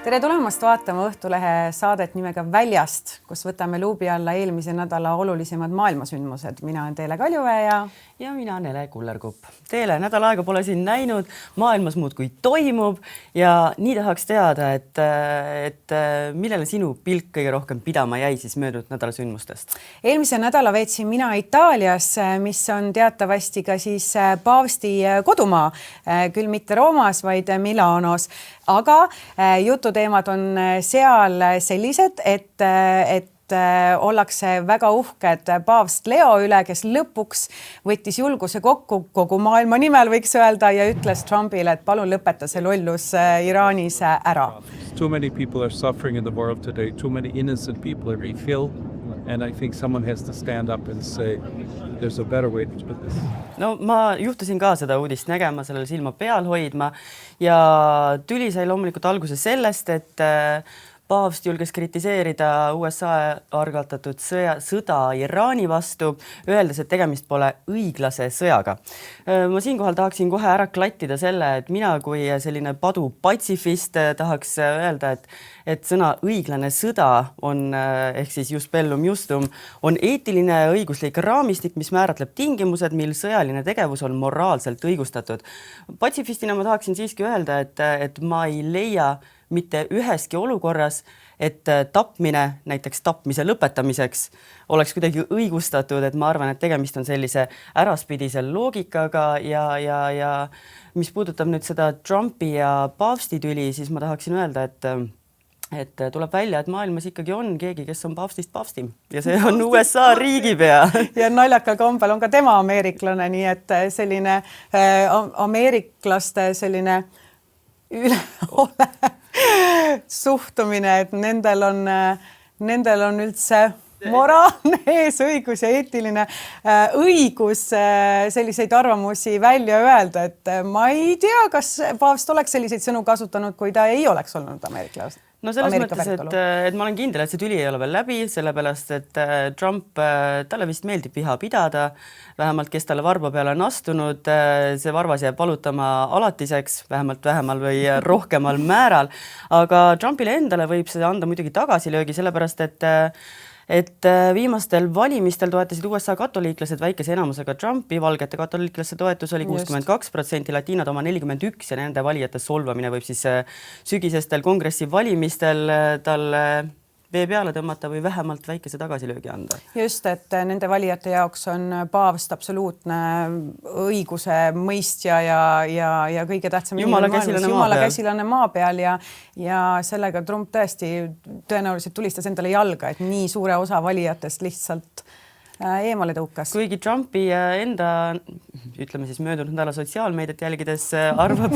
Tere tulemast vaatama Õhtulehe saadet nimega Väljast, kus võtame luubi alla eelmise nädala olulisemad maailmasündmused. Mina olen Teele Kaljuväe ja mina Nele Kullerkupp. Teele, nädal aega pole siin näinud, maailmas muudkui toimub ja nii tahaks teada, et millele sinu pilk kõige rohkem pidama jäi siis möödunud nädala sündmustest? Eelmise nädala veetsin mina Itaalias, mis on teatavasti ka siis paavsti kodumaa, küll mitte Roomas, vaid Milanos. Aga jututeemad on seal sellised, et ollakse väga uhked paavst Leo üle, kes lõpuks võttis julguse kokku kogu maailma nimel, võiks öelda, ja ütles Trumpile, et palun lõpeta see lollus Iraanis ära. Too many people are suffering in the world today. Too many innocent people are being killed. And I think someone has to stand up and say there's a better way to do this. No ma juhtusin ka seda uudist nägema, sellele silma peal hoidma ja tüli sai loomulikult alguse sellest, et paavst julges kritiseerida USA algatatud sõda Iraani vastu, öeldes, et tegemist pole õiglase sõjaga. Ma siinkohal tahaksin kohe ära klattida selle, et mina kui selline padu patsifist tahaks öelda, et sõna õiglane sõda on, ehk siis just bellum justum, on eetiline õiguslik raamistik, mis määratleb tingimused, mil sõjaline tegevus on moraalselt õigustatud. Patsifistina ma tahaksin siiski öelda, et ma ei leia mitte üheski olukorras, et tapmine, näiteks tapmise lõpetamiseks, oleks kuidagi õigustatud, et ma arvan, et tegemist on sellise äraspidisel loogikaga ja mis puudutab nüüd seda Trumpi ja paavsti tüli, siis ma tahaksin öelda, et tuleb välja, et maailmas ikkagi on keegi, kes on paavstist paavstim ja see on USA riigipea. Ja naljakal kombel on ka tema ameeriklane, nii et selline ameeriklaste selline üleole suhtumine, et nendel on üldse moraalne eesõigus ja eetiline õigus selliseid arvamusi välja öelda, et ma ei tea, kas paavst oleks selliseid sõnu kasutanud, kui ta ei oleks olnud ameeriklane. No selles mõttes, et ma olen kindel, et see tüli ei ole veel läbi, sellepärast, et Trump, talle vist meeldib viha pidada, vähemalt kes talle varba peale on astunud, see varvas jääb valutama alatiseks, vähemal või rohkemal määral, aga Trumpile endale võib see anda muidugi tagasilöögi, sellepärast, et viimastel valimistel toetasid USA katoliiklased väikese enamusega Trumpi, valgete katoliiklaste toetus oli 62%, latiinad oma 41% ja nende valijate solvamine võib siis sügisestel kongressi valimistel talle vee peale tõmmata või vähemalt väikese tagasilöögi anda. Just, et nende valijate jaoks on paavst absoluutne õiguse mõistja ja kõige tähtsam Jumala käsilane maa peal ja sellega Trump tõenäoliselt tulistas endale jalga, et nii suure osa valijatest lihtsalt eemale tõukas. Kuigi Trumpi enda, ütleme siis möödunud nädala sotsiaalmeediat jälgides arvab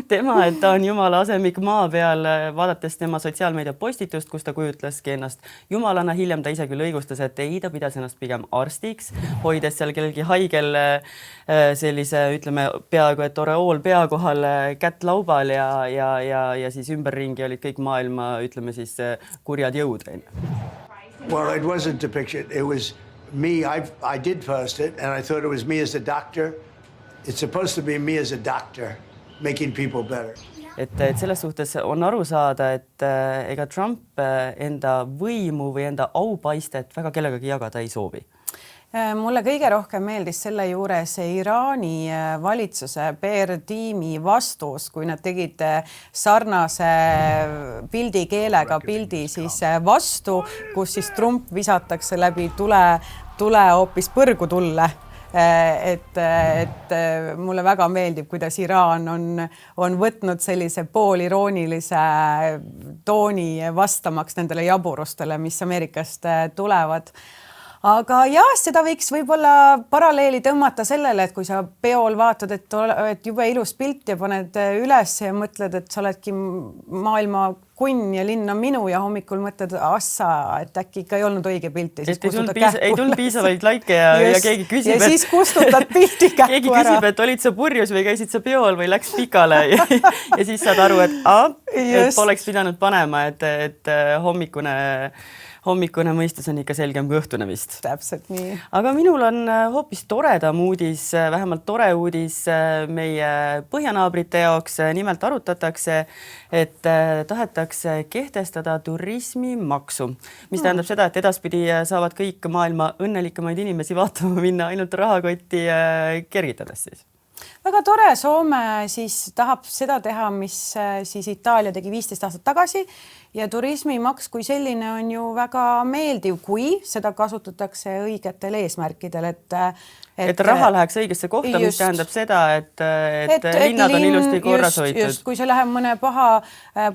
tema, et ta on Jumala asemik maa peal, vaadates tema sotsiaalmeedia postitust, kus ta kujutleski ennast jumalana, hiljem ta ise küll õigustas, et ei, ta pidas ennast pigem arstiks, hoides seal kellelgi haigel sellise, ütleme, peaaegu et oreool pea kohal kätt laubal ja siis ümberringi olid kõik maailma, ütleme siis kurjad jõud. Well, it wasn't depiction, it was me. I did first it, and I thought it was me as a doctor. It's supposed to be me as a doctor, making people better. Et selles suhtes on aru saada, et ega Trump enda võimu või enda aupaistet väga kellegagi jagada ei soovi. Mulle kõige rohkem meeldis selle juures Iraani valitsuse PR-tiimi vastus, kui nad tegid sarnase pildikeelega pildi siis vastu, kus siis Trump visatakse läbi tule hoopis põrgu tulle. Et mulle väga meeldib, kuidas Iraan on võtnud sellise pooliroonilise tooni vastamaks nendele jaburustele, mis Ameerikast tulevad. Aga jah, seda võiks võib-olla paralleeli tõmmata sellele, et kui sa peol vaatad, et jube ilus pilt ja paned üles ja mõtled, et sa oledki maailma kunn ja linn on minu ja hommikul mõtled, et äkki ikka ei olnud õige pilt. Ei tulnud piisavaid laike ja keegi küsib, ja siis kustutad pildi kähku keegi küsib, et olid sa purjus või käisid sa peol või läks pikale ja siis saad aru, et poleks pidanud panema, et hommikune mõistus on ikka selgem kui õhtune vist. Täpselt nii. Aga minul on hoopis toredam uudis, vähemalt tore uudis meie põhjanaabrite jaoks. Nimelt arutatakse, et kavatsetakse kehtestada turismimaksu, mis tähendab seda, et edaspidi saavad kõik maailma õnnelikemaid inimesi vaatama minna ainult rahakotti kergitades siis. Väga tore, Soome siis tahab seda teha, mis siis Itaalia tegi 15 aastat tagasi ja turismimaks kui selline on ju väga meeldiv, kui seda kasutatakse õigetel eesmärkidel, et raha läheks õigesse kohta, mis tähendab seda, et linnad on ilusti korras hoitud. Kui see läheb mõne paha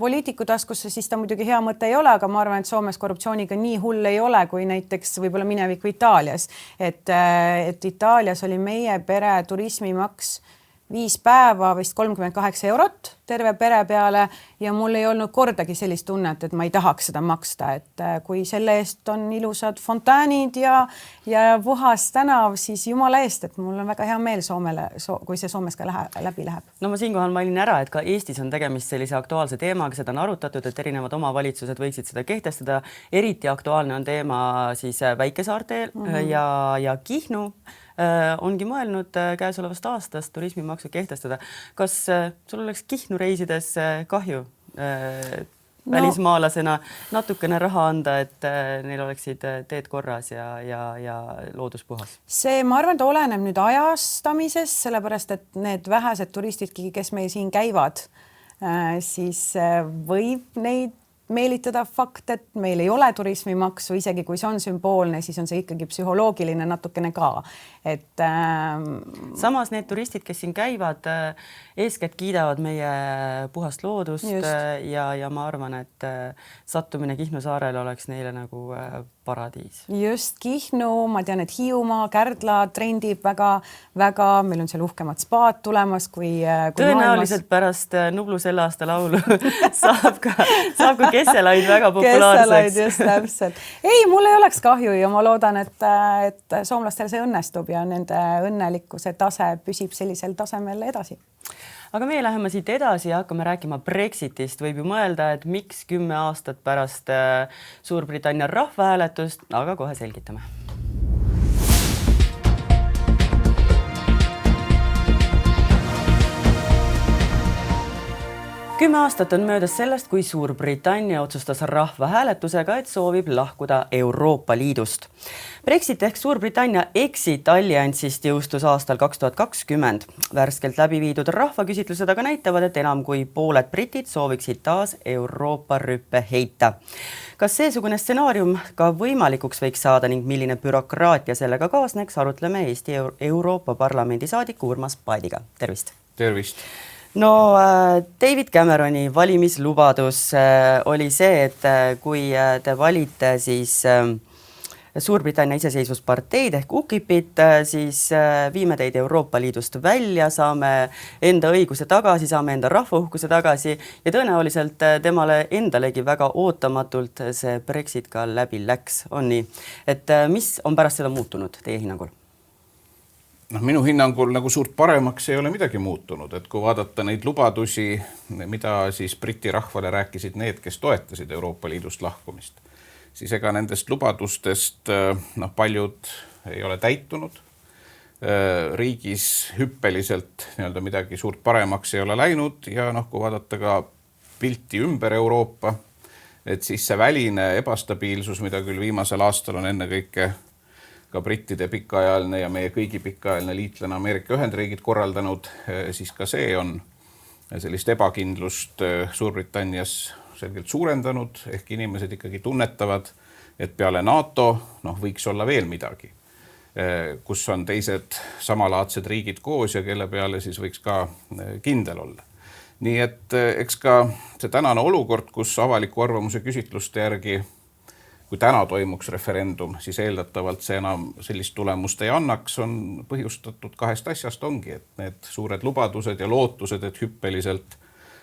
poliitiku taskusse, siis ta muidugi hea mõte ei ole, aga ma arvan, et Soomes korruptsiooniga nii hull ei ole, kui näiteks võib-olla mineviku Itaalias. Et Itaalias oli meie pere turismimaks 5 päeva vist 38 eurot terve pere peale ja mul ei olnud kordagi sellist tunnet, et ma ei tahaks seda maksta, et kui selle eest on ilusad fontäänid ja puhas tänav, siis jumala eest, et mul on väga hea meel Soomele, kui see Soomes ka läbi läheb. No ma siinkohal mainin ära, et ka Eestis on tegemist sellise aktuaalse teemaga, seda on arutatud, et erinevad omavalitsused võiksid seda kehtestada. Eriti aktuaalne on teema siis Väikesaarteel ja Kihnu ongi mõelnud käesolevast aastast turismimaksu kehtestada. Kas sul oleks Kihnu reisides kahju välismaalasena natukene raha anda, et neil oleksid teed korras ja loodus puhas? See, ma arvan, et oleneb nüüd ajastamisest, sellepärast, et need vähesed turistidki, kes meil siin käivad, siis võib neid meelitada fakt, et meil ei ole turismimaksu, isegi kui see on sümboolne, siis on see ikkagi psühholoogiline natukene ka. Samas need turistid, kes siin käivad, eeskätt kiidavad meie puhast loodust ja ma arvan, et sattumine Kihnu saarele oleks neile nagu paradiis. Just Kihnu, ma tean, et Hiiumaa, Kärdla trendib väga, meil on seal uhkemad spaad tulemas kui tõenäoliselt pärast Nublu selle aasta laulu saab ka Kesselaid väga populaarseks. Just täpselt. Ei, mul ei oleks kahju ja ma loodan, et soomlastel see õnnestub ja nende õnnelikkuse tase püsib sellisel tasemel edasi. Aga meie läheme siit edasi ja hakkame rääkima Brexitist. Võib ju mõelda, et miks 10 aastat pärast Suurbritannia rahvahääletust, aga kohe selgitame. Kümme aastat on möödas sellest, kui Suurbritannia otsustas rahvahääletusega, et soovib lahkuda Euroopa Liidust. Brexit ehk Suurbritannia exit alliansist jõustus aastal 2020. Värskelt läbi viidud rahvaküsitlused aga näitavad, et enam kui pooled britid sooviksid taas Euroopa rüppe heita. Kas seesugune stsenaarium ka võimalikuks võiks saada ning milline bürokraatia sellega kaasneks, arutleme Eesti Euroopa Parlamendi saadiku Urmas Paediga. Tervist! Tervist! No David Cameroni valimislubadus oli see, et kui te valite siis Suurbritannia iseseisvusparteid ehk UKIP-it, siis viime teid Euroopa Liidust välja, saame enda õiguse tagasi, saame enda rahvauhkuse tagasi ja tõenäoliselt temale endalegi väga ootamatult see Brexit ka läbi läks. On nii, et mis on pärast seda muutunud teie hinnangul? Minu hinnangul nagu suurt paremaks ei ole midagi muutunud, et kui vaadata neid lubadusi, mida siis Briti rahvale rääkisid need, kes toetasid Euroopa Liidust lahkumist, siis ega nendest lubadustest paljud ei ole täitunud. Riigis hüppeliselt midagi suurt paremaks ei ole läinud ja kui vaadata ka pilti ümber Euroopa, et siis see väline ebastabiilsus, mida küll viimasel aastal on ennekõike ka brittide pikaajaline ja meie kõigi pikaajaline liitlane Ameerika Ühendriigid korraldanud, siis ka see on sellist ebakindlust Suurbritannias selgelt suurendanud, ehk inimesed ikkagi tunnetavad, et peale NATO võiks olla veel midagi, kus on teised samalaadsed riigid koos ja kelle peale siis võiks ka kindel olla. Nii et eks ka see tänane olukord, kus avaliku arvamuse küsitluste järgi kui täna toimuks referendum, siis eeldatavalt see enam sellist tulemust ei annaks, on põhjustatud kahest asjast ongi, et need suured lubadused ja lootused, et hüppeliselt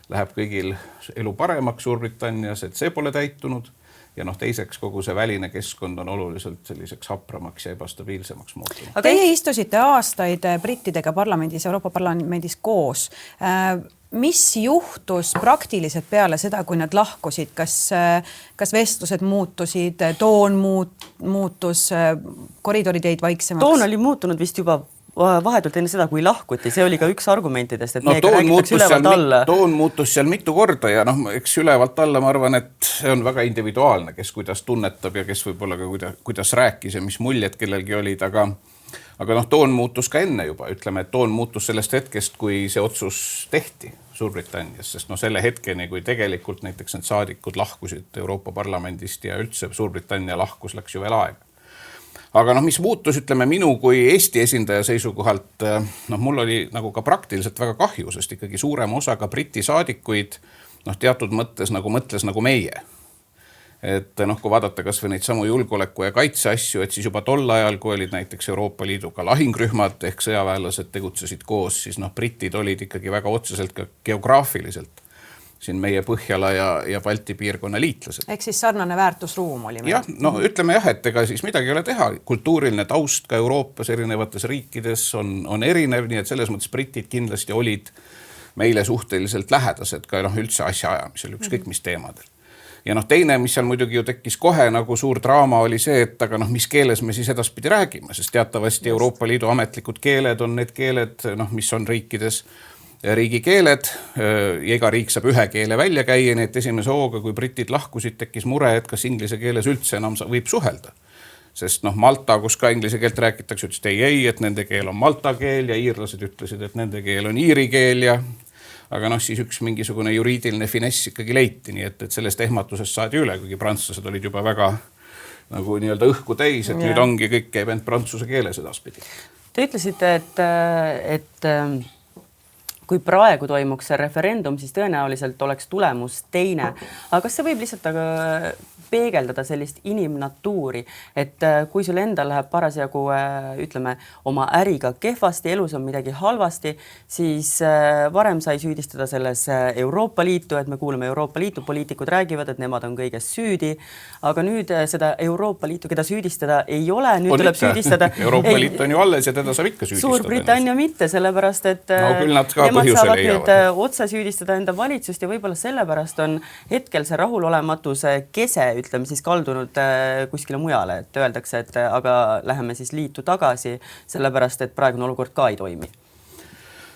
läheb kõigil elu paremaks Suurbritannias, et see pole täitunud ja teiseks kogu see väline keskkond on oluliselt selliseks hapramaks ja ebastabiilsemaks muutunud. Teie istusite aastaid brittidega parlamendis, Euroopa Parlamendis koos. Mis juhtus praktiliselt peale seda, kui nad lahkusid? Kas vestlused muutusid, toon muutus, koridorid jäid vaiksemaks? Toon oli muutunud vist juba vahetult enne seda, kui lahkuti, see oli ka üks argumentidest, et meiega räägitakse ülevalt alla. Toon muutus seal mitu korda ja eks ülevalt alla ma arvan, et see on väga individuaalne, kes kuidas tunnetab ja kes võib-olla ka kuidas rääkis ja mis muljed kellelgi olid, aga toon muutus ka enne juba, ütleme, et toon muutus sellest hetkest, kui see otsus tehti Suurbritannias, sest selle hetkeni, kui tegelikult näiteks need saadikud lahkusid Euroopa Parlamendist ja üldse Suurbritannia lahkus, läks ju veel aega. Aga mis muutus, ütleme, minu kui Eesti esindaja seisukohalt, mul oli nagu ka praktiliselt väga kahju, sest ikkagi suurem osa ka Briti saadikuid teatud mõttes nagu mõtles nagu meie. Et kui vaadata kas või neid samu julgeoleku ja kaitse asju, et siis juba tol ajal, kui olid näiteks Euroopa Liiduga lahingrühmad ehk sõjaväelased tegutsesid koos, siis britid olid ikkagi väga otseselt ka geograafiliselt siin meie Põhjala ja Balti piirkonna liitlased. Ehk siis sarnane väärtusruum oli meil. Jah, ütleme jah, et ega siis midagi ei ole teha. Kultuuriline taust ka Euroopas erinevates riikides on erinev, nii et selles mõttes britid kindlasti olid meile suhteliselt lähedased ka üldse asjaajamisel, ükskõik mis teemadel. Ja teine, mis seal muidugi ju tekkis kohe nagu suur draama, oli see, et aga mis keeles me siis edaspidi räägime, sest teatavasti Euroopa Liidu ametlikud keeled on need keeled, mis on riikides riigikeeled ja iga riik saab ühe keele välja käia, nii et esimese hooga, kui britid lahkusid, tekkis mure, et kas inglise keeles üldse enam võib suhelda. Sest Malta, kus ka inglise keelt räägitakse, ütles ei, et nende keel on malta keel ja iirlased ütlesid, et nende keel on iiri keel ja aga siis üks mingisugune juriidiline finess ikkagi leiti, nii et sellest ehmatusest saadi üle, kuigi prantslased olid juba väga nagu nii-öelda õhku täis, et nüüd ongi kõik käib end prantsuse keeles edaspidi. Te ütlesite, et kui praegu toimuks see referendum, siis tõenäoliselt oleks tulemus teine. Aga kas see võib lihtsalt peegeldada sellist inimnatuuri, et kui sul endal läheb parasjagu, ütleme, oma äriga kehvasti, elus on midagi halvasti, siis varem sai süüdistada selles Euroopa Liitu, et me kuuleme Euroopa Liitu, poliitikud räägivad, et nemad on kõiges süüdi, aga nüüd seda Euroopa Liitu, keda süüdistada ei ole, nüüd tuleb süüdistada. Euroopa Liit on ju alles ja teda saab ikka süüdistada. Suurbritannia mitte, sellepärast, et nemad saavad nüüd otse süüdistada enda valitsust ja võib-olla sellepärast on hetkel see rahulolematuse kese, ütleme siis kaldunud kuskile mujale, et öeldakse, et aga läheme siis liitu tagasi, sellepärast, et praegune olukord ka ei toimi.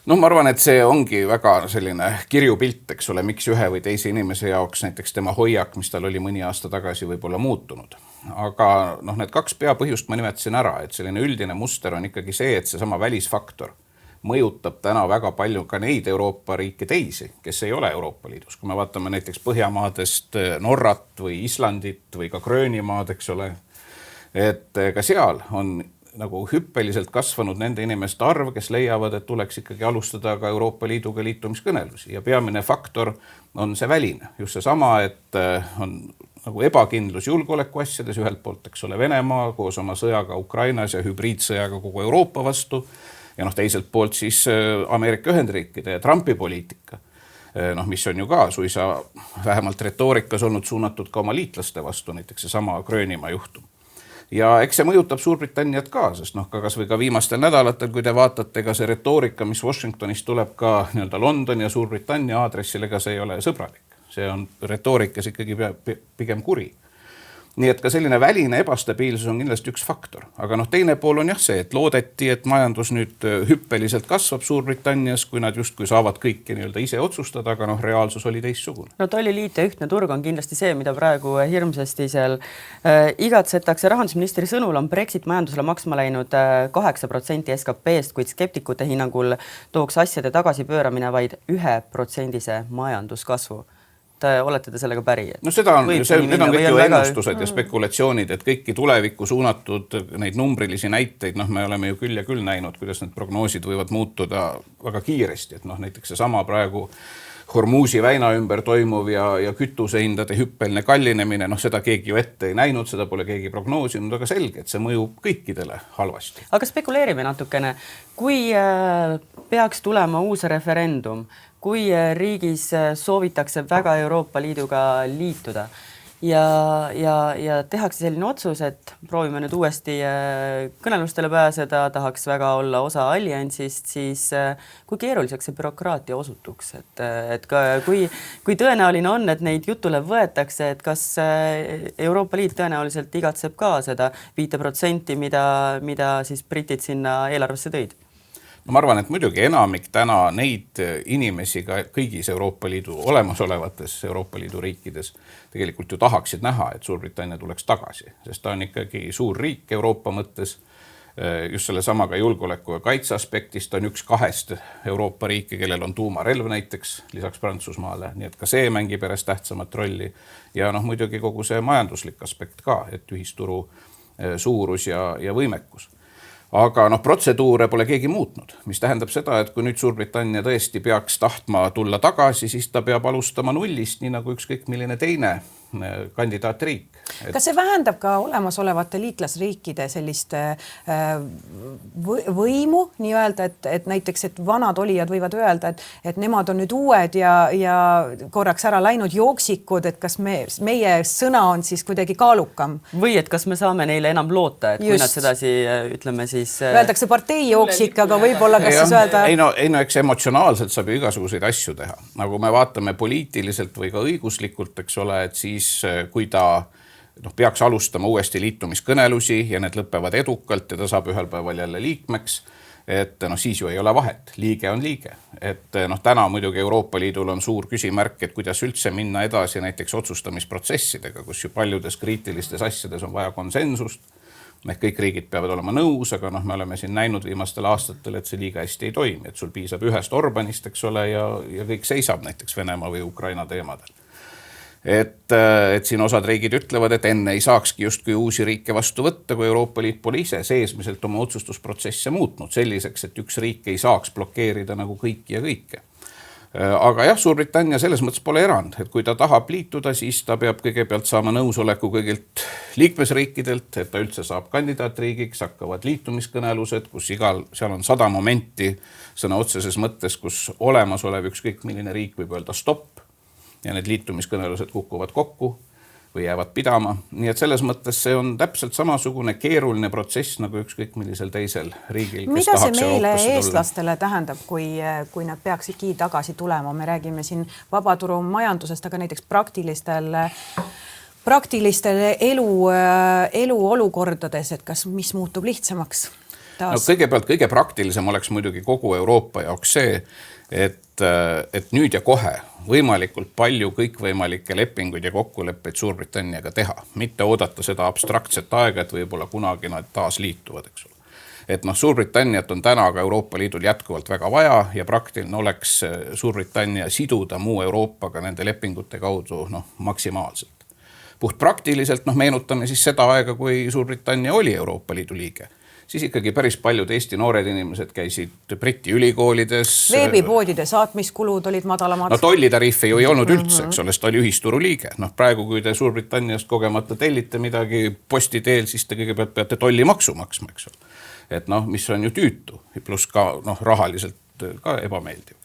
Ma arvan, et see ongi väga selline kirjupilt, eks ole, miks ühe või teise inimese jaoks näiteks tema hoiak, mis tal oli mõni aasta tagasi võib-olla muutunud. Aga need kaks peapõhjust ma nimetasin ära, et selline üldine muster on ikkagi see, et seesama välisfaktor mõjutab täna väga palju ka neid Euroopa riike teisi, kes ei ole Euroopa Liidus. Kui me vaatame näiteks Põhjamaadest Norrat või Islandit või ka Gröönimaad, eks ole, et ka seal on nagu hüppeliselt kasvanud nende inimeste arv, kes leiavad, et tuleks ikkagi alustada ka Euroopa Liiduga liitumiskõnelusi. Ja peamine faktor on see väline. Just see sama, et on nagu ebakindlus julgeoleku asjades, ühelt poolt, eks ole, Venemaa koos oma sõjaga Ukrainas ja hübriidsõjaga kogu Euroopa vastu. Ja teiselt poolt siis Ameerika Ühendriikide ja Trumpi poliitika, mis on ju ka suisa vähemalt retoorikas olnud suunatud ka oma liitlaste vastu, näiteks see sama Gröönimaa juhtum. Ja eks see mõjutab Suurbritanniat ka, sest kas või ka viimastel nädalatel, kui te vaatate ka see retoorika, mis Washingtonist tuleb ka nii-öelda Londoni ja Suurbritannia aadressil, ega see ei ole sõbralik. See on retoorikas ikkagi pigem kuri. Nii et ka selline väline ebastabiilsus on kindlasti üks faktor. Aga teine pool on jah see, et loodeti, et majandus nüüd hüppeliselt kasvab Suurbritannias, kui nad justkui saavad kõike nii-öelda ise otsustada, aga reaalsus oli teistsugune. Tolliliit ja ühtne turg on kindlasti see, mida praegu hirmsasti seal igatsetakse. Rahandusministri sõnul on Brexit majandusele maksma läinud 8% SKP-st, kuid skeptikute hinnangul tooks asjade tagasipööramine vaid 1% majanduskasvu. Olete te sellega päri? Seda on, need on kõik ju ennustused ja spekulatsioonid, et kõiki tulevikku suunatud neid numbrilisi näiteid, me oleme ju küll ja küll näinud, kuidas need prognoosid võivad muutuda väga kiiresti, et näiteks see sama praegu Hormuzi väina ümber toimuv ja kütusehindade hüppeline kallinemine, seda keegi ju ette ei näinud, seda pole keegi prognoosinud, aga selge, et see mõjub kõikidele halvasti. Aga spekuleerime natukene, kui peaks tulema uus referendum, kui riigis soovitakse väga Euroopa Liiduga liituda ja tehakse selline otsus, et proovime nüüd uuesti kõnelustele pääseda, tahaks väga olla osa alliansist, siis kui keeruliseks see bürokraatia osutuks, et kui tõenäoline on, et neid jutule võetakse, et kas Euroopa Liit tõenäoliselt igatseb ka seda 5%, mida siis britid sinna eelarvesse tõid? ma arvan, et muidugi enamik täna neid inimesi ka kõigis Euroopa Liidu olemasolevates Euroopa Liidu riikides tegelikult ju tahaksid näha, et Suurbritannia tuleks tagasi, sest ta on ikkagi suur riik Euroopa mõttes, just selle samaga julgeoleku ja kaitse aspektist on üks 2 Euroopa riiki, kellel on tuumarelv näiteks lisaks Prantsusmaale, nii et ka see mängib järjest tähtsamat rolli ja muidugi kogu see majanduslik aspekt ka, et ühisturu suurus ja võimekus. Aga protseduure pole keegi muutnud, mis tähendab seda, et kui nüüd Suurbritannia tõesti peaks tahtma tulla tagasi, siis ta peab alustama nullist, nii nagu ükskõik milline teine kandidaatriik. Kas see vähendab ka olemasolevate liitlasriikide sellist võimu nii-öelda, et näiteks, et vanad olijad võivad öelda, et nemad on nüüd uued ja korraks ära läinud jooksikud, et kas meie sõna on siis kuidagi kaalukam? Või et kas me saame neile enam loota, et kui nad sedasi, ütleme siis... Öeldakse partei jooksik, aga võib-olla kas siis öelda... Eks emotsionaalselt saab ju igasuguseid asju teha. Nagu me vaatame poliitiliselt või ka õiguslikult, eks ole, et siis kui ta peaks alustama uuesti liitumiskõnelusi ja need lõpevad edukalt ja ta saab ühel päeval jälle liikmeks, et siis ju ei ole vahet, liige on liige. Et täna muidugi Euroopa Liidul on suur küsimärk, et kuidas üldse minna edasi näiteks otsustamisprotsessidega, kus ju paljudes kriitilistes asjades on vaja konsensust. Kõik riigid peavad olema nõus, aga me oleme siin näinud viimastel aastatel, et see liiga hästi ei toimi, et sul piisab ühest Orbanist, eks ole, ja kõik seisab näiteks Venemaa või Ukraina teemadel. Et siin osad riigid ütlevad, et enne ei saakski justkui uusi riike vastu võtta, kui Euroopa Liit pole ise seesmiselt oma otsustusprotsesse muutnud selliseks, et üks riik ei saaks blokeerida nagu kõiki ja kõike. Aga jah, Suurbritannia selles mõttes pole erand, et kui ta tahab liituda, siis ta peab kõigepealt saama nõusoleku kõigilt liikmesriikidelt, et ta üldse saab kandidaatriigiks, hakkavad liitumiskõnelused, kus seal on 100 momenti sõna otseses mõttes, kus olemasolev ükskõik milline riik võib öelda stopp ja need liitumiskõnelused kukuvad kokku või jäävad pidama. Nii et selles mõttes see on täpselt samasugune keeruline protsess nagu ükskõik millisel teisel riigil, kes mida tahaks see meile Euroopasse eestlastele tähendab, kui nad peaksidki tagasi tulema? Me räägime siin vabaturu majandusest, aga näiteks praktilistel eluolukordades, et kas mis muutub lihtsamaks? Kõigepealt kõige praktilisem oleks muidugi kogu Euroopa jaoks see, et nüüd ja kohe võimalikult palju kõikvõimalikke lepinguid ja kokkuleppeid Suurbritanniaga teha, mitte oodata seda abstraktset aega, et võib-olla kunagi nad taas liituvad, eks ole. Et Suurbritanniat on täna ka Euroopa Liidul jätkuvalt väga vaja ja praktiline oleks Suurbritannia siduda muu Euroopaga nende lepingute kaudu maksimaalselt. Puht praktiliselt meenutame siis seda aega, kui Suurbritannia oli Euroopa Liidu liige. Siis ikkagi päris paljud Eesti noored inimesed käisid Briti ülikoolides. Veebipoodide saatmiskulud olid madalamad. Tollitariife ju ei olnud üldse, eks ole, ta oli ühisturu liige. Praegu, kui te Suurbritanniast kogemata tellite midagi posti teel, siis te kõigepealt peate tollimaksu maksma, eks ole. Et mis on ju tüütu, pluss ka rahaliselt ka ebameeldiv.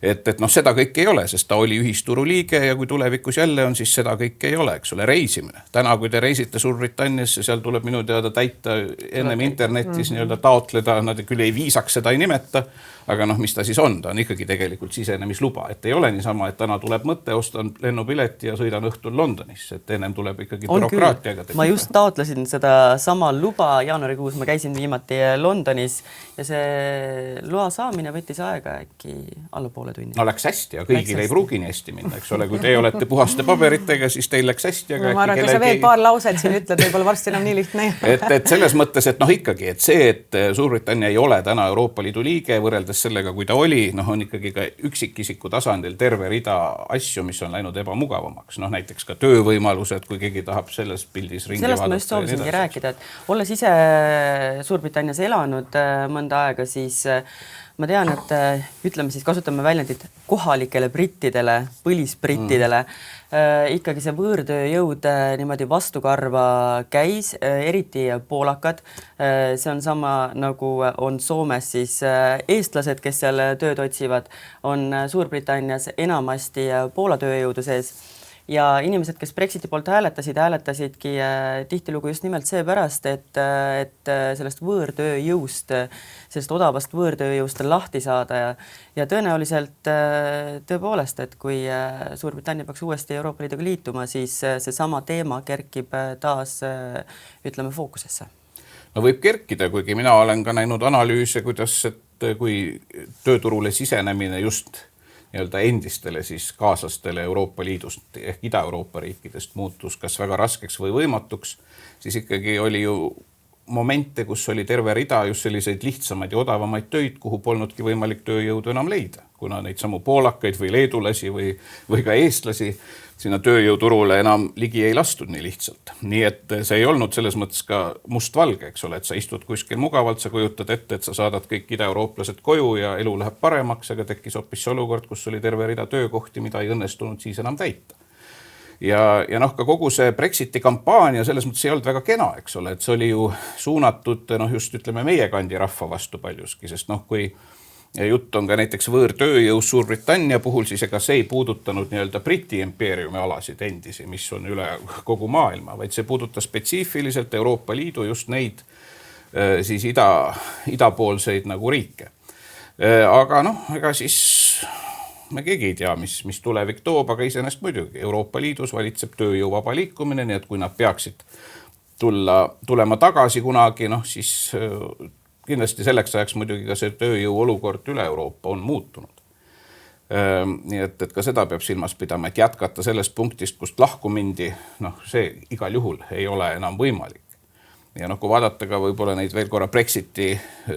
Et seda kõik ei ole, sest ta oli ühisturu liige ja kui tulevikus jälle on, siis seda kõik ei ole, eks ole, reisimine. Täna, kui te reisite Suurbritanniasse, seal tuleb minu teada täita ennem internetis nii-öelda taotleda, nad küll ei viisaks seda ei nimeta, aga mis ta siis on? Ta on ikkagi tegelikult sisenemisluba, et ei ole niisama, et täna tuleb mõte, ostan lennupileti ja sõidan õhtul Londonisse, et ennem tuleb ikkagi bürokraatiaga. Ma just taotlesin seda sama luba jaanuarikuus, ma käisin viimati Londonis ja see loa saamine võttis aega äkki alla poole tunni. No läks hästi ja kõigil ei pruugi nii hästi minna, eks ole, kui te olete puhaste paberitega, siis teil läks hästi. Ma arvan, kui sa veel paar lauset siin ütled, võib-olla varsti enam nii lihtne. Et selles mõttes, et ikkagi, et see, et Suurbritannia ei ole täna Euroopa Liidu liige võrreldes sellega, kui ta oli, on ikkagi ka üksikisiku tasandil terve rida asju, mis on läinud ebamugavamaks. Näiteks ka töövõimalused, kui keegi tahab selles pildis ringi vaadata. Sellest ma just soovisingi rääkida, et olles ise Suurbritannias elanud mõnda aega, siis ma tean, et ütleme siis, kasutame väljendit kohalikele brittidele, põlisbrittidele, ikkagi see võõrtööjõud niimoodi vastukarva käis, eriti poolakad. See on sama nagu on Soomes siis eestlased, kes seal tööd otsivad, on Suurbritannias enamasti Poola tööjõudu sees. Ja inimesed, kes Brexiti poolt hääletasidki tihtilugu just nimelt seepärast, et sellest võõrtööjõust, sellest odavast võõrtööjõust lahti saada ja tõenäoliselt tõepoolest, et kui Suurbritannia peaks uuesti Euroopa Liiduga liituma, siis see sama teema kerkib taas, ütleme, fookusesse. No võib kerkida, kuigi mina olen ka näinud analüüse, kuidas kui tööturule sisenemine just nii-öelda endistele siis kaaslastele Euroopa Liidust ehk Ida-Euroopa riikidest muutus kas väga raskeks või võimatuks, siis ikkagi oli ju momente, kus oli terve rida just selliseid lihtsamaid ja odavamaid töid, kuhu polnudki võimalik tööjõudu enam leida, kuna neid samu poolakaid või leedulasi või ka eestlasi sinna tööjõuturule enam ligi ei lastud nii lihtsalt. Nii et see ei olnud selles mõttes ka mustvalge, eks ole, et sa istud kuskil mugavalt, sa kujutad ette, et sa saadad kõik ida-eurooplased koju ja elu läheb paremaks, aga tekkis hoopis see olukord, kus oli terve rida töökohti, mida ei õnnestunud siis enam täita. Ja noh, ka kogu see Brexiti kampaania selles mõttes ei olnud väga kena, eks ole, et see oli ju suunatud just ütleme meie kandi rahva vastu paljuski, sest noh, kui jutt on ka näiteks võõrtööjõus Suurbritannia puhul, siis ega see ei puudutanud nii-öelda Briti impeeriumi alasid endisi, mis on üle kogu maailma, vaid see puudutas spetsiifiliselt Euroopa Liidu just neid siis idapoolseid nagu riike. Aga noh, ega siis me keegi ei tea, mis tulevik toob, aga iseenesest muidugi Euroopa Liidus valitseb tööjõu vaba liikumine, nii et kui nad peaksid tulema tagasi kunagi, noh siis kindlasti selleks ajaks muidugi ka see tööjõu olukord üle Euroopa on muutunud. Nii et ka seda peab silmas pidama, et jätkata sellest punktist, kust lahku mindi, noh see igal juhul ei ole enam võimalik. Ja noh, kui vaadata ka võib-olla neid veel korra Brexiti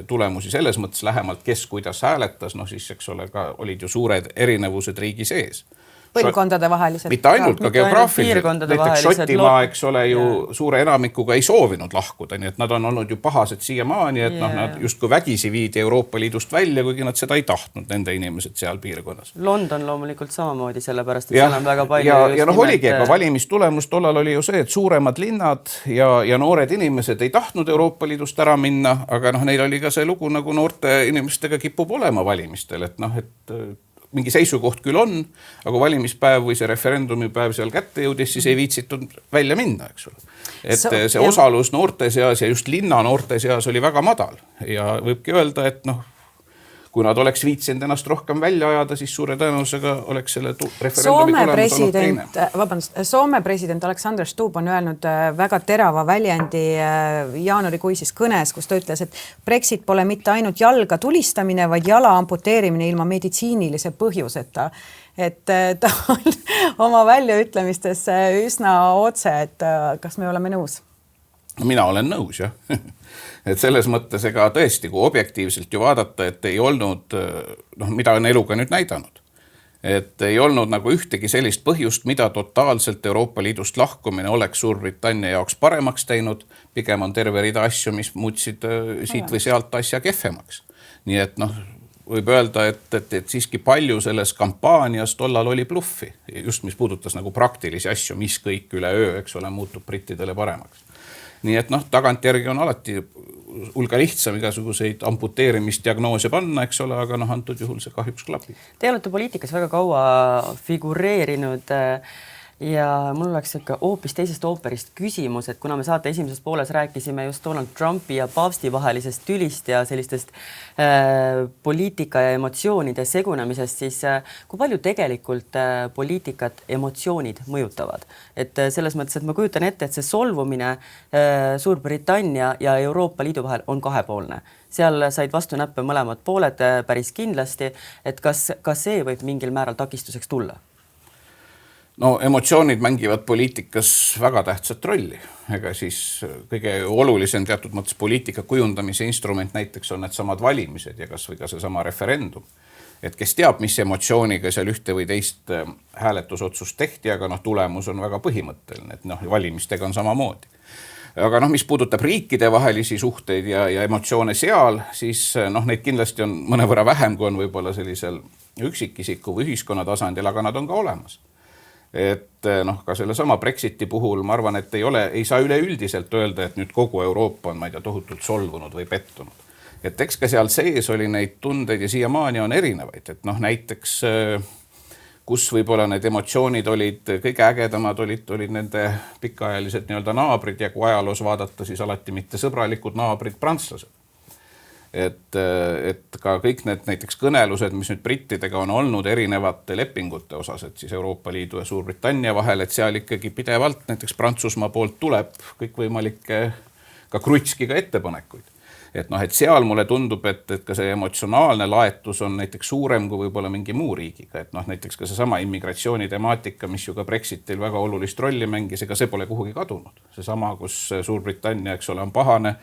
tulemusi selles mõttes lähemalt, kes kuidas hääletas, noh siis eks ole ka olid ju suured erinevused riigi sees. Põlvkondade vahelised. Mitte ainult ka geograafiliselt, näiteks Šotimaa, eks ole, ju suure enamikuga ei soovinud lahkuda, nii et nad on olnud ju pahased siiamaani, et noh, nad justkui vägisi viidi Euroopa Liidust välja, kuigi nad seda ei tahtnud, nende inimesed seal piirkonnas. London loomulikult samamoodi, sellepärast, et seal on väga palju ja noh, oligi, aga valimistulemus tollal oli ju see, et suuremad linnad ja noored inimesed ei tahtnud Euroopa Liidust ära minna, aga noh, neil oli ka see lugu, nagu noorte inimestega kipub olema valimistel, et noh, et mingi seisukoht küll on, aga valimispäev või see referendumipäev seal kätte jõudis, siis ei viitsitud välja minna, eks ole. Et see osalus noorte seas ja just linna noorte seas oli väga madal ja võibki öelda, et noh, kui nad oleks viitsinud ennast rohkem välja ajada, siis suure tõenäosusega oleks selle referendumi tulemus olnud teine. Soome president Alexander Stubb on öelnud väga terava väljendi jaanuarikuises kõnes, kus ta ütles, et Brexit pole mitte ainult jalga tulistamine, vaid jala amputeerimine ilma meditsiinilise põhjuseta. Et ta on oma väljaütlemistes üsna otse, et kas me oleme nõus? Mina olen nõus, jah. Et selles mõttes ega tõesti, kui objektiivselt ju vaadata, et ei olnud, noh, mida on eluga nüüd näidanud. Et ei olnud nagu ühtegi sellist põhjust, mida totaalselt Euroopa Liidust lahkumine oleks Suurbritannia jaoks paremaks teinud. Pigem on terve rida asju, mis muutsid siit või sealt asja kehvemaks. Nii et noh, võib öelda, et siiski palju selles kampaanias tollal oli bluffi. Just mis puudutas nagu praktilisi asju, mis kõik üle öö, eks ole, muutub brittidele paremaks. Nii et noh, tagantjärgi on alati hulga lihtsam igasuguseid amputeerimisdiagnoose panna, eks ole, aga noh, antud juhul see kahjuks klapib. Te olete poliitikas väga kaua figureerinud ja mul oleks hoopis teisest ooperist küsimus, et kuna me saate esimeses pooles rääkisime just Donald Trumpi ja paavsti vahelisest tülist ja sellistest poliitika ja emotsioonide segunemisest, siis kui palju tegelikult poliitikat emotsioonid mõjutavad? Et selles mõttes, et ma kujutan ette, et see solvumine Suurbritannia ja Euroopa Liidu vahel on kahepoolne. Seal said vastu näppe mõlemad pooled päris kindlasti, et kas see võib mingil määral takistuseks tulla? No emotsioonid mängivad poliitikas väga tähtsat rolli. Ega siis kõige olulisem teatud mõttes poliitika kujundamise instrument näiteks on need samad valimised ja kas või ka see sama referendum. Et kes teab, mis emotsiooniga seal ühte või teist hääletusotsust tehti, aga noh, tulemus on väga põhimõtteline, et noh, valimistega on samamoodi. Aga noh, mis puudutab riikide vahelisi suhteid ja emotsioone seal, siis noh, neid kindlasti on mõnevõrra vähem, kui on võib-olla sellisel üksikisiku või ühiskonna tasandil, aga nad on ka olemas. Et noh, ka selle sama Brexiti puhul ma arvan, et ei saa üleüldiselt öelda, et nüüd kogu Euroopa on, ma ei tea, tohutult solvunud või pettunud. Et eks ka seal sees oli neid tundeid ja siiamaani on erinevaid, et noh, näiteks kus võib-olla need emotsioonid olid kõige ägedamad, olid nende pikaajalised nii-öelda naabrid ja kui ajaloos vaadata, siis alati mitte sõbralikud naabrid prantslased. Et ka kõik need näiteks kõnelused, mis nüüd brittidega on olnud erinevate lepingute osas, et siis Euroopa Liidu ja Suurbritannia vahel, et seal ikkagi pidevalt näiteks Prantsusmaa poolt tuleb kõikvõimalikke ka krutskiga ettepanekuid. et noh, et seal mulle tundub, et ka see emotsionaalne laetus on näiteks suurem kui võib-olla mingi muu riigiga, et noh, näiteks ka seesama immigratsiooni temaatika, mis ju ka Brexitil väga olulist rolli mängis, ega see pole kuhugi kadunud. Seesama, kus Suurbritannia, eks ole, on pahane,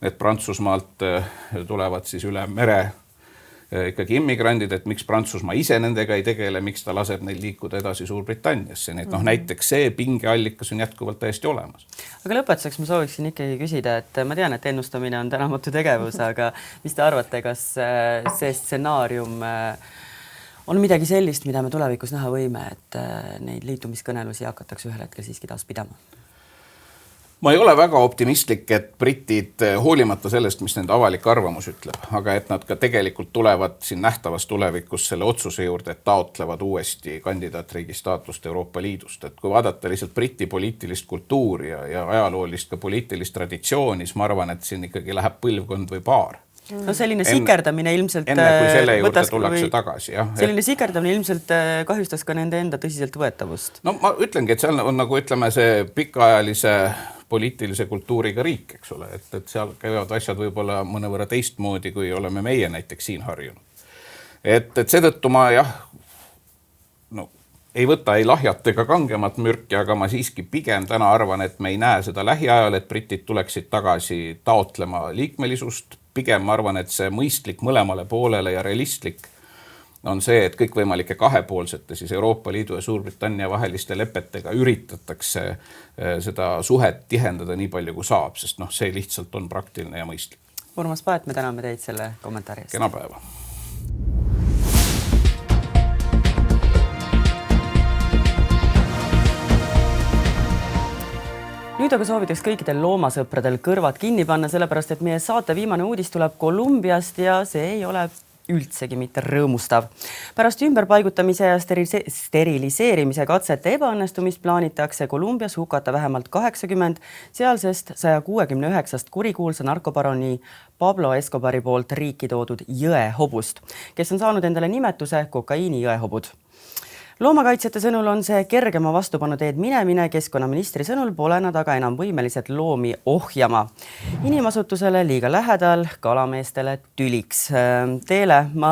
et Prantsusmaalt tulevad siis üle mere ikkagi immigrandid, et miks Prantsusmaa ise nendega ei tegele, miks ta laseb neil liikuda edasi Suurbritanniasse. Nii et noh, näiteks see pingeallikas on jätkuvalt täiesti olemas. Aga lõpetuseks ma sooviksin ikkagi küsida, et ma tean, et ennustamine on tänamatu tegevus, aga mis te arvate, kas see stsenaarium on midagi sellist, mida me tulevikus näha võime, et neid liitumiskõnelusi hakatakse ühel hetkel siiski taas pidama? Ma ei ole väga optimistlik, et britid hoolimata sellest, mis nende avalik arvamus ütleb, aga et nad ka tegelikult tulevad siin nähtavas tulevikus selle otsuse juurde, et taotlevad uuesti kandidaatriigi staatust Euroopa Liidust. Et kui vaadata lihtsalt briti poliitilist kultuuri ja ajaloolist ka poliitilist traditsiooni, siis ma arvan, et siin ikkagi läheb põlvkond või paar. No selline sikerdamine ilmselt enne kui selle juurde tullakse tagasi, jah. Selline sikerdamine ilmselt kahjustas ka nende enda tõsiselt võetavust. No ma ütlengi, et seal on nagu ütleme see pikaajalise poliitilise kultuuriga riik, eks ole, et seal käivad asjad võib-olla mõnevõrra teistmoodi, kui oleme meie näiteks siin harjunud. Et seetõttu ma jah, no ei võta ei lahjat ega kangemat mürki, aga ma siiski pigem täna arvan, et me ei näe seda lähiajal, et britid tuleksid tagasi taotlema liikmelisust. Pigem ma arvan, et see mõistlik mõlemale poolele ja realistlik on see, et kõikvõimalike kahepoolsete siis Euroopa Liidu ja Suurbritannia vaheliste lepetega üritatakse seda suhet tihendada nii palju kui saab, sest noh, see lihtsalt on praktiline ja mõistlik. Urmas Paet, me täname teid selle kommentaari eest. Kena päeva. Nüüd aga soovitaks kõikidel loomasõpradel kõrvad kinni panna, sellepärast, et meie saate viimane uudis tuleb Kolumbiast ja see ei ole üldsegi mitte rõõmustav. Pärast ümberpaigutamise ja steriliseerimise katsete ebaõnnestumist plaanitakse Kolumbias hukata vähemalt 80 sealsest 169 kurikuulsa narkobaroni Pablo Escobari poolt riiki toodud jõehobust, kes on saanud endale nimetuse kokaiini jõehobud. Loomakaitsjate sõnul on see kergema vastupanu teed minemine, keskkonnaministri sõnul pole nad aga enam võimelised loomi ohjama. Inimasutusele liiga lähedal, kalameestele tüliks. Teele, ma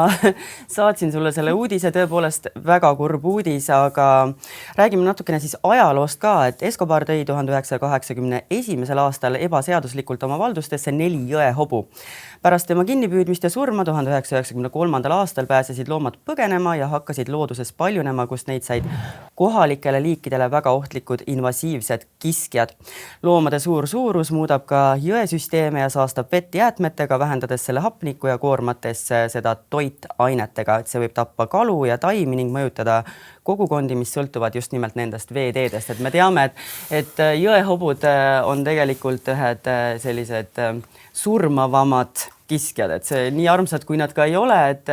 saatsin sulle selle uudise, tõepoolest väga kurb uudis, aga räägime natukene siis ajaloost ka, et Escobar tõi 1981. aastal ebaseaduslikult oma valdustesse 4 jõehobu. Pärast tema kinnipüüdmist ja surma 1993. aastal pääsesid loomad põgenema ja hakkasid looduses paljunema, kust neid said kohalikele liikidele väga ohtlikud invasiivsed kiskjad. Loomade suur suurus muudab ka jõesüsteeme ja saastab vett jäätmetega, vähendades selle hapnikku ja koormates seda toitainetega, et see võib tappa kalu ja taimi ning mõjutada kogukondi, mis sõltuvad just nimelt nendest veeteedest. Et me teame, et jõehobud on tegelikult ühed sellised surmavamad kiskjad, et see nii armsad, kui nad ka ei ole, et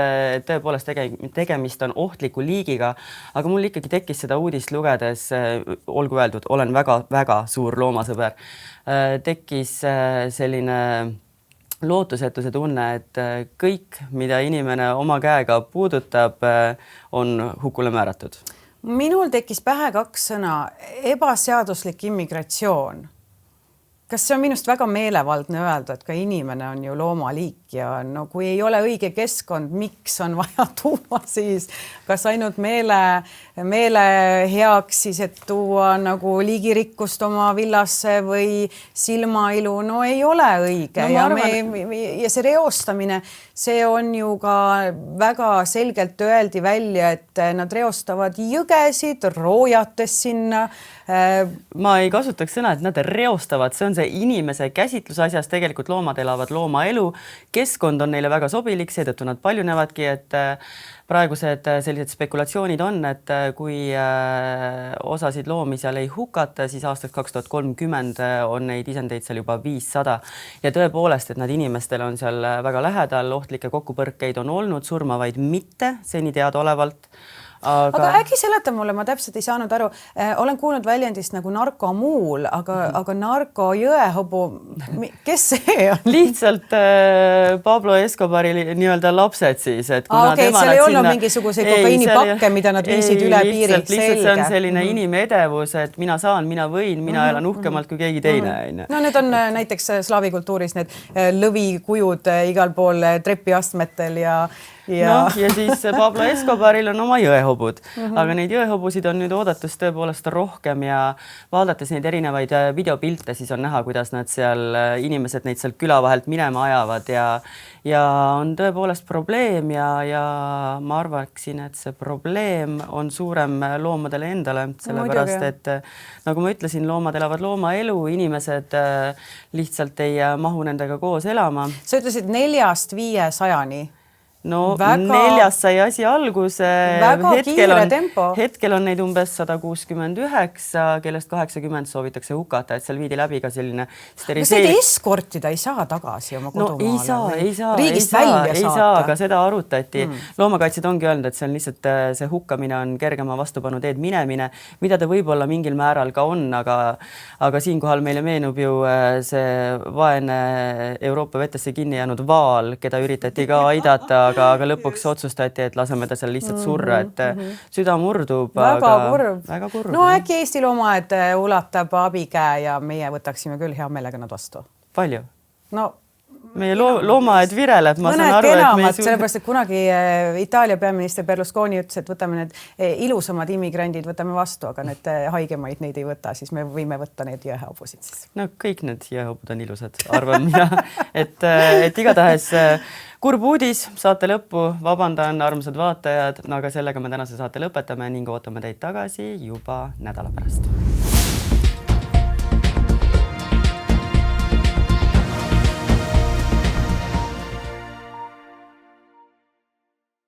tõepoolest tegemist on ohtliku liigiga, aga mul ikkagi tekkis seda uudist lugedes, olgu öeldud, olen väga suur loomasõber, tekkis selline lootusetuse tunne, et kõik, mida inimene oma käega puudutab, on hukule määratud. Minul tekkis pähe 2 sõna, ebaseaduslik immigratsioon. Kas see on minust väga meelevaldne öelda, et ka inimene on ju loomaliik ja no kui ei ole õige keskkond, miks on vaja tuua siis, kas ainult meele heaks siis, et tuua nagu liigirikkust oma villasse või silmailu, no ei ole õige. No, ja see reostamine, see on ju ka väga selgelt öeldi välja, et nad reostavad jõgesid, roojates sinna. Ma ei kasutaks sõna, et nad reostavad, see on see inimese käsitlus asjas, tegelikult loomad elavad loomaelu, keskkond on neile väga sobilik, seetõttu nad paljunevadki, et praegused sellised spekulatsioonid on, et kui osasid loomi seal ei hukata, siis aastaks 2030 on neid isendeid seal juba 500 ja tõepoolest, et nad inimestele on seal väga lähedal, ohtlikke kokkupõrkeid on olnud, surmavaid mitte seni teadaolevalt. aga äkki seleta mulle, ma täpselt ei saanud aru. Olen kuulnud väljendist nagu narkomuul, aga narkojõehobu, kes see on? Lihtsalt Pablo Escobari nii-öelda lapsed siis, et kuna okay, seal ei olnud mingisuguseid kokaiinipakke, mida nad viisid üle piiri. Lihtsalt see on selline inimedevus, et mina saan, mina võin, mina elan uhkemalt kui keegi teine. No need on näiteks slaavi kultuuris need lõvikujud igal pool trepiastmetel ja siis Pablo Escobaril on oma jõehobud, aga neid jõehobusid on nüüd oodatust tõepoolest rohkem ja vaadates neid erinevaid videopilte, siis on näha, kuidas nad seal, inimesed neid seal küla vahelt minema ajavad ja on tõepoolest probleem ja ma arvaksin, et see probleem on suurem loomadele endale, sellepärast et nagu ma ütlesin, loomad elavad loomaelu, inimesed lihtsalt ei mahu nendega koos elama. Sa ütlesid 400–500. No 4 sai asi alguse. Väga kiire tempo. Hetkel on neid umbes 169, kellest 80 soovitakse hukata, et seal viidi läbi ka selline steriliseerimine. Kas neid eskortida ei saa tagasi oma kodumaale? Ei saa. Riigist välja saata. Aga seda arutati. Loomakaitsjad ongi öelnud, et see on lihtsalt see hukkamine on kergema vastupanu teed minemine, mida ta võib-olla mingil määral ka on, aga siinkohal meile meenub ju see vaene Euroopa vetesse kinni jäänud vaal, keda üritati ka aidata, aga lõpuks otsustati, et laseme ta seal lihtsalt surra, et süda murdub. Väga kurb. No äkki Eesti Loomaaed ulatab abikäe ja meie võtaksime küll hea meelega nad vastu. Palju? No meie loomaaed vireleb, ma saan aru, et meie sellepärast, et kunagi Itaalia peaminister Berlusconi ütles, et võtame need ilusamad immigrandid, võtame vastu, aga need haigemaid neid ei võta, siis me võime võtta need jõehobusid siis. No kõik need jõehobud on ilusad, arvan mina, et igatahes kurb uudis, saate lõppu, vabandan, armsad vaatajad, aga sellega me tänase saate lõpetame ning ootame teid tagasi juba nädala pärast.